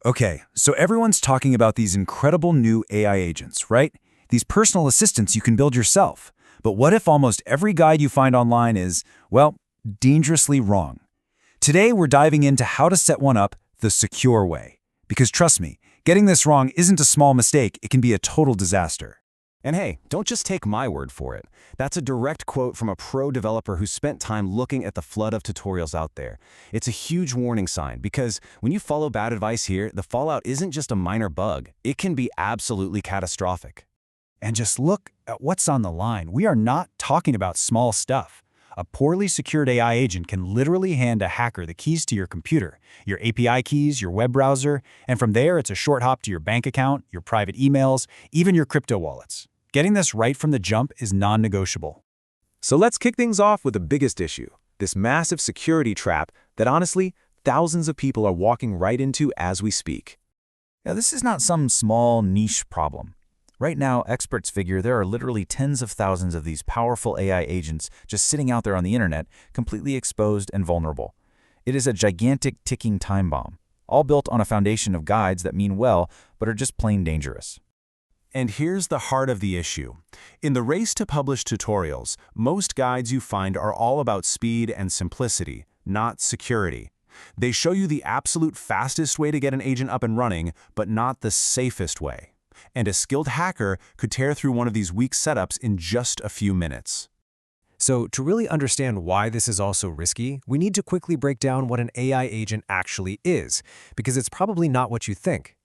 Okay, so everyone's talking about these incredible new AI agents, right? These personal assistants you can build yourself. But what if almost every guide you find online is, well, dangerously wrong? Today, we're diving into how to set one up the secure way. Because trust me, getting this wrong isn't a small mistake, it can be a total disaster. And hey, don't just take my word for it. That's a direct quote from a pro developer who spent time looking at the flood of tutorials out there. It's a huge warning sign because when you follow bad advice here, the fallout isn't just a minor bug. It can be absolutely catastrophic. And just look at what's on the line. We are not talking about small stuff. A poorly secured AI agent can literally hand a hacker the keys to your computer, your API keys, your web browser, and from there it's a short hop to your bank account, your private emails, even your crypto wallets. Getting this right from the jump is non-negotiable. So let's kick things off with the biggest issue, this massive security trap that honestly, thousands of people are walking right into as we speak. Now, this is not some small niche problem. Right now, experts figure there are literally tens of thousands of these powerful AI agents just sitting out there on the internet, completely exposed and vulnerable. It is a gigantic ticking time bomb, all built on a foundation of guides that mean well, but are just plain dangerous. And here's the heart of the issue. In the race to publish tutorials, most guides you find are all about speed and simplicity, not security. They show you the absolute fastest way to get an agent up and running, but not the safest way. And a skilled hacker could tear through one of these weak setups in just a few minutes. So to really understand why this is also risky, we need to quickly break down what an AI agent actually is, because it's probably not what you think.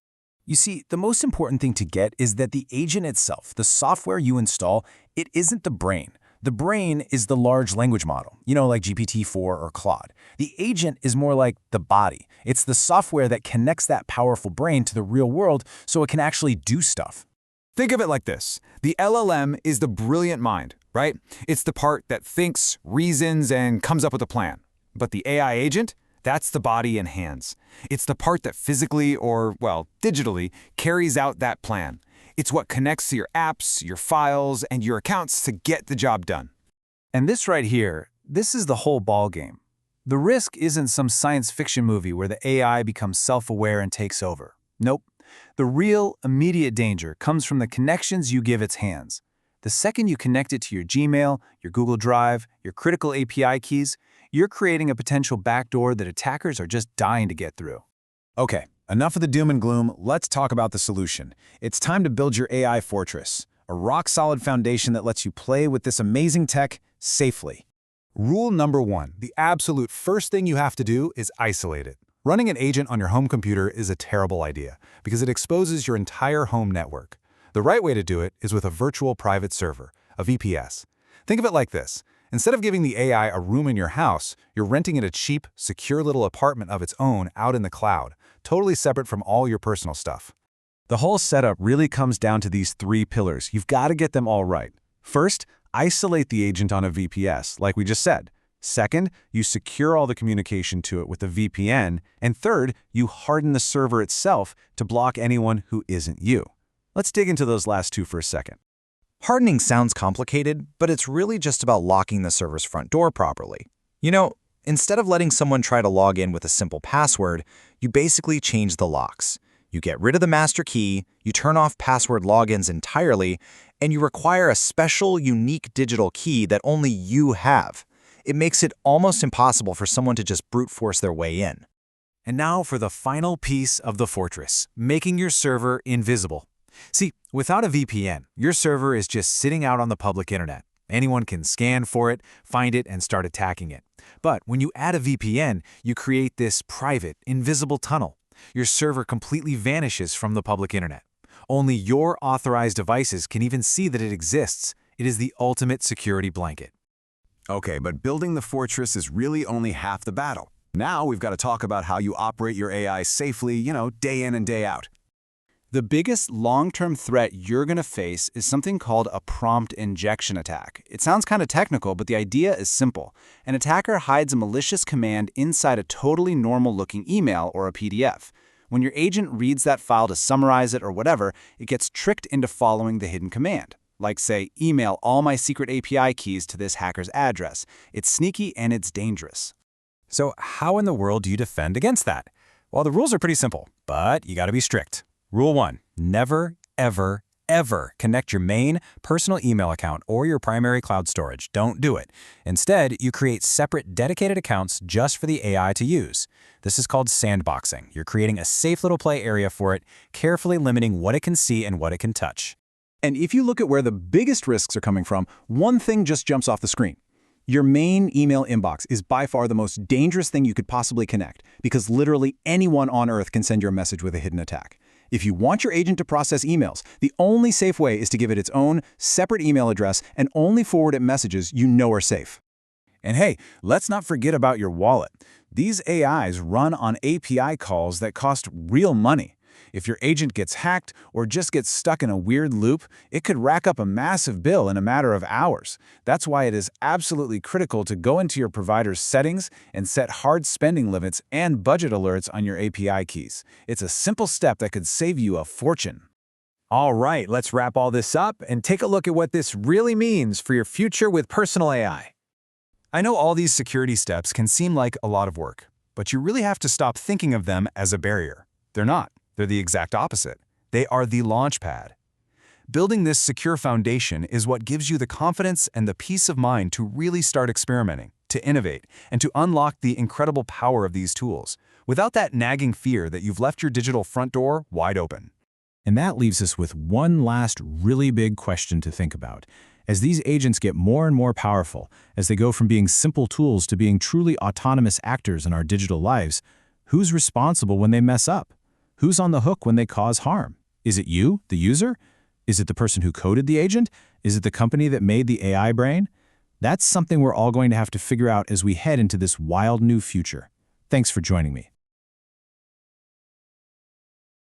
You see, the most important thing to get is that the agent itself, the software you install, it isn't the brain. The brain is the large language model, like GPT-4 or Claude. The agent is more like the body. It's the software that connects that powerful brain to the real world so it can actually do stuff. Think of it like this. The LLM is the brilliant mind, right? It's the part that thinks, reasons, and comes up with a plan. But the AI agent? That's the body and hands. It's the part that physically or, well, digitally carries out that plan. It's what connects to your apps, your files, and your accounts to get the job done. And this right here, this is the whole ballgame. The risk isn't some science fiction movie where the AI becomes self-aware and takes over. Nope. The real, immediate danger comes from the connections you give its hands. The second you connect it to your Gmail, your Google Drive, your critical API keys, you're creating a potential backdoor that attackers are just dying to get through. Okay, enough of the doom and gloom. Let's talk about the solution. It's time to build your AI fortress, a rock-solid foundation that lets you play with this amazing tech safely. Rule number 1, the absolute first thing you have to do is isolate it. Running an agent on your home computer is a terrible idea because it exposes your entire home network. The right way to do it is with a virtual private server, a VPS. Think of it like this. Instead of giving the AI a room in your house, you're renting it a cheap, secure little apartment of its own out in the cloud, totally separate from all your personal stuff. The whole setup really comes down to these 3 pillars. You've got to get them all right. First, isolate the agent on a VPS, like we just said. Second, you secure all the communication to it with a VPN. And third, you harden the server itself to block anyone who isn't you. Let's dig into those last 2 for a second. Hardening sounds complicated, but it's really just about locking the server's front door properly. Instead of letting someone try to log in with a simple password, you basically change the locks. You get rid of the master key, you turn off password logins entirely, and you require a special, unique digital key that only you have. It makes it almost impossible for someone to just brute force their way in. And now for the final piece of the fortress, making your server invisible. See, without a VPN, your server is just sitting out on the public internet. Anyone can scan for it, find it, and start attacking it. But when you add a VPN, you create this private, invisible tunnel. Your server completely vanishes from the public internet. Only your authorized devices can even see that it exists. It is the ultimate security blanket. Okay, but building the fortress is really only half the battle. Now we've got to talk about how you operate your AI safely, day in and day out. The biggest long-term threat you're going to face is something called a prompt injection attack. It sounds kind of technical, but the idea is simple. An attacker hides a malicious command inside a totally normal-looking email or a PDF. When your agent reads that file to summarize it or whatever, it gets tricked into following the hidden command. Like, say, email all my secret API keys to this hacker's address. It's sneaky and it's dangerous. So how in the world do you defend against that? Well, the rules are pretty simple, but you got to be strict. Rule 1, never, ever, ever connect your main personal email account or your primary cloud storage. Don't do it. Instead, you create separate dedicated accounts just for the AI to use. This is called sandboxing. You're creating a safe little play area for it, carefully limiting what it can see and what it can touch. And if you look at where the biggest risks are coming from, one thing just jumps off the screen. Your main email inbox is by far the most dangerous thing you could possibly connect, because literally anyone on Earth can send you a message with a hidden attack. If you want your agent to process emails, the only safe way is to give it its own separate email address and only forward it messages you know are safe. And hey, let's not forget about your wallet. These AIs run on API calls that cost real money. If your agent gets hacked or just gets stuck in a weird loop, it could rack up a massive bill in a matter of hours. That's why it is absolutely critical to go into your provider's settings and set hard spending limits and budget alerts on your API keys. It's a simple step that could save you a fortune. All right, let's wrap all this up and take a look at what this really means for your future with personal AI. I know all these security steps can seem like a lot of work, but you really have to stop thinking of them as a barrier. They're not. They're the exact opposite. They are the launchpad. Building this secure foundation is what gives you the confidence and the peace of mind to really start experimenting, to innovate, and to unlock the incredible power of these tools, without that nagging fear that you've left your digital front door wide open. And that leaves us with one last really big question to think about. As these agents get more and more powerful, as they go from being simple tools to being truly autonomous actors in our digital lives, who's responsible when they mess up? Who's on the hook when they cause harm? Is it you, the user? Is it the person who coded the agent? Is it the company that made the AI brain? That's something we're all going to have to figure out as we head into this wild new future. Thanks for joining me.